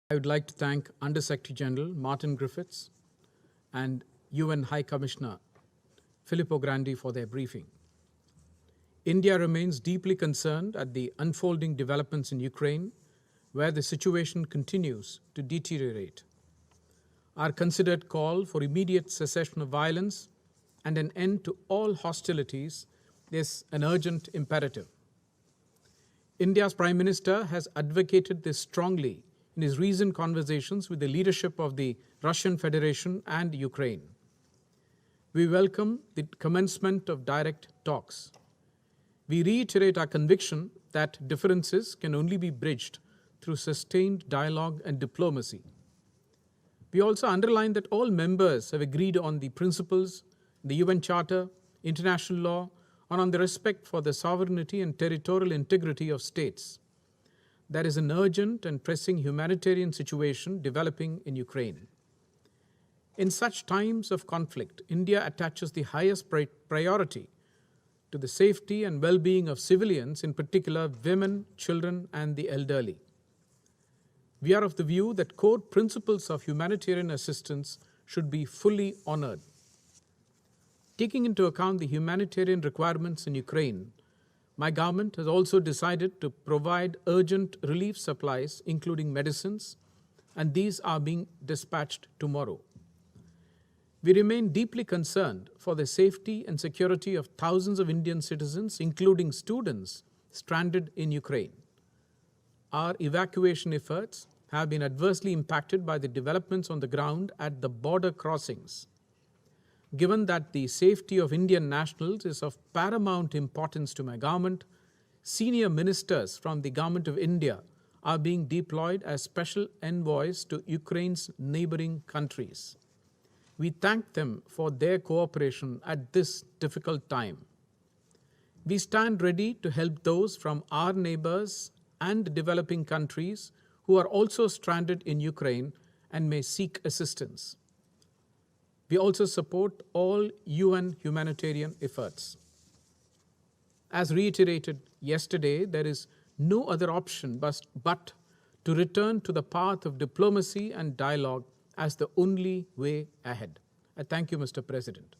I would like to thank Under-Secretary General Martin Griffiths and UN High Commissioner Filippo Grandi for their briefing. India remains deeply concerned at the unfolding developments in Ukraine, where the situation continues to deteriorate. Our considered call for immediate cessation of violence and an end to all hostilities is an urgent imperative. India's Prime Minister has advocated this strongly in his recent conversations with the leadership of the Russian Federation and Ukraine. We welcome the commencement of direct talks. We reiterate our conviction that differences can only be bridged through sustained dialogue and diplomacy. We also underline that all members have agreed on the principles, the UN Charter, international law, and on the respect for the sovereignty and territorial integrity of states. There is an urgent and pressing humanitarian situation developing in Ukraine. In such times of conflict, India attaches the highest priority to the safety and well-being of civilians, in particular women, children, and the elderly. We are of the view that core principles of humanitarian assistance should be fully honored. Taking into account the humanitarian requirements in Ukraine, my government has also decided to provide urgent relief supplies, including medicines, and these are being dispatched tomorrow. We remain deeply concerned for the safety and security of thousands of Indian citizens, including students, stranded in Ukraine. Our evacuation efforts have been adversely impacted by the developments on the ground at the border crossings. Given that the safety of Indian nationals is of paramount importance to my government, senior ministers from the Government of India are being deployed as special envoys to Ukraine's neighboring countries. We thank them for their cooperation at this difficult time. We stand ready to help those from our neighbors and developing countries who are also stranded in Ukraine and may seek assistance. We also support all UN humanitarian efforts. As reiterated yesterday, there is no other option but to return to the path of diplomacy and dialogue as the only way ahead. I thank you, Mr. President.